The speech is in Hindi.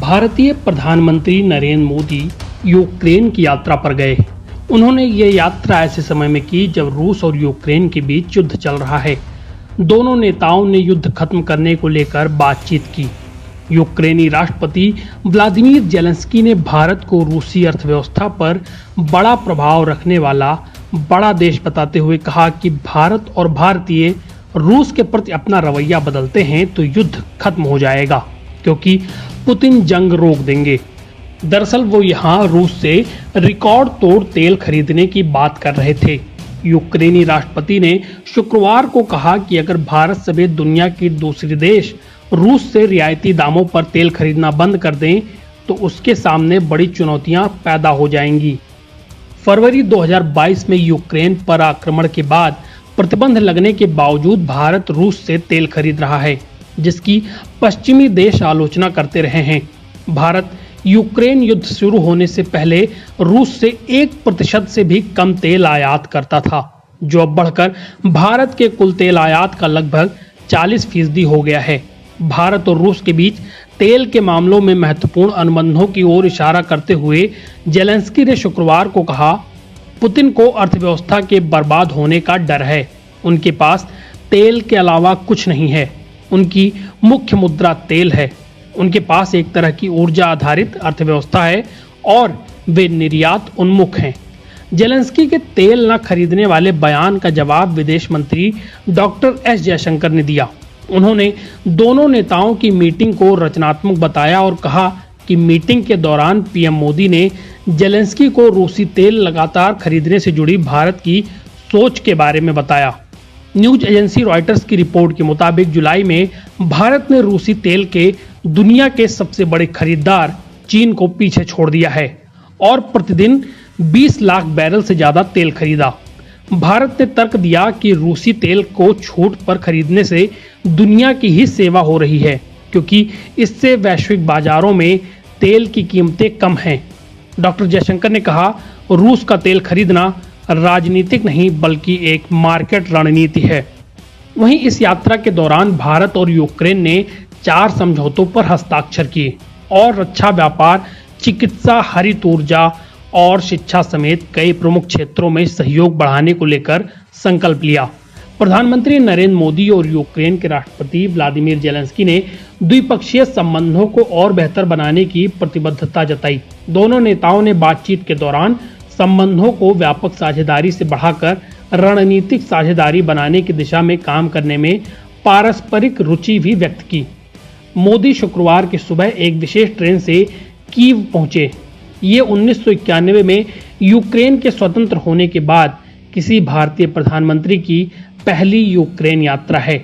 भारतीय प्रधानमंत्री नरेंद्र मोदी यूक्रेन की यात्रा पर गए। उन्होंने ये यात्रा ऐसे समय में की जब रूस और यूक्रेन के बीच युद्ध चल रहा है। दोनों नेताओं ने युद्ध खत्म करने को लेकर बातचीत की। यूक्रेनी राष्ट्रपति व्लादिमीर जेलेंस्की ने भारत को रूसी अर्थव्यवस्था पर बड़ा प्रभाव रखने वाला बड़ा देश बताते हुए कहा कि भारत और भारतीय रूस के प्रति अपना रवैया बदलते हैं तो युद्ध खत्म हो जाएगा, क्योंकि पुतिन जंग रोक देंगे। दरअसल वो यहाँ रूस से रिकॉर्ड तोड़ तेल खरीदने की बात कर रहे थे। यूक्रेनी राष्ट्रपति ने शुक्रवार को कहा कि अगर भारत समेत दुनिया के दूसरे देश रूस से रियायती दामों पर तेल खरीदना बंद कर दें तो उसके सामने बड़ी चुनौतियां पैदा हो जाएंगी। फरवरी 2022 में यूक्रेन पर आक्रमण के बाद प्रतिबंध लगने के बावजूद भारत रूस से तेल खरीद रहा है, जिसकी पश्चिमी देश आलोचना करते रहे हैं। भारत यूक्रेन युद्ध शुरू होने से पहले रूस से 1% से भी कम तेल आयात करता था, जो अब बढ़कर भारत के कुल तेल आयात का लगभग 40% हो गया है। भारत और रूस के बीच तेल के मामलों में महत्वपूर्ण अनुबंधों की ओर इशारा करते हुए जेलेंस्की ने शुक्रवार को कहा, पुतिन को अर्थव्यवस्था के बर्बाद होने का डर है। उनके पास तेल के अलावा कुछ नहीं है। उनकी मुख्य मुद्रा तेल है। उनके पास एक तरह की ऊर्जा आधारित अर्थव्यवस्था है और वे निर्यात उन्मुख हैं। जेलेंस्की के तेल न खरीदने वाले बयान का जवाब विदेश मंत्री डॉक्टर एस जयशंकर ने दिया। उन्होंने दोनों नेताओं की मीटिंग को रचनात्मक बताया और कहा कि मीटिंग के दौरान पीएम मोदी ने जेलेंस्की को रूसी तेल लगातार खरीदने से जुड़ी भारत की सोच के बारे में बताया। न्यूज एजेंसी रॉयटर्स की रिपोर्ट के मुताबिक जुलाई में भारत ने रूसी तेल के दुनिया के सबसे बड़े खरीदार चीन को पीछे छोड़ दिया है और प्रतिदिन 20 लाख बैरल से ज्यादा तेल खरीदा। भारत ने तर्क दिया कि रूसी तेल को छूट पर खरीदने से दुनिया की ही सेवा हो रही है, क्योंकि इससे वैश्विक बाजारों में तेल की कीमतें कम हैं। डॉक्टर जयशंकर ने कहा, रूस का तेल खरीदना राजनीतिक नहीं बल्कि एक मार्केट रणनीति है। वहीं इस यात्रा के दौरान भारत और यूक्रेन ने 4 समझौतों पर हस्ताक्षर किए और रक्षा व्यापार, चिकित्सा, हरित ऊर्जा और शिक्षा समेत कई प्रमुख क्षेत्रों में सहयोग बढ़ाने को लेकर संकल्प लिया। प्रधानमंत्री नरेंद्र मोदी और यूक्रेन के राष्ट्रपति व्लादिमीर जेलेंस्की ने द्विपक्षीय संबंधों को और बेहतर बनाने की प्रतिबद्धता जताई। दोनों नेताओं ने बातचीत के दौरान संबंधों को व्यापक साझेदारी से बढ़ाकर रणनीतिक साझेदारी बनाने की दिशा में काम करने में पारस्परिक रुचि भी व्यक्त की। मोदी शुक्रवार की सुबह एक विशेष ट्रेन से कीव पहुंचे। ये 1991 में यूक्रेन के स्वतंत्र होने के बाद किसी भारतीय प्रधानमंत्री की पहली यूक्रेन यात्रा है।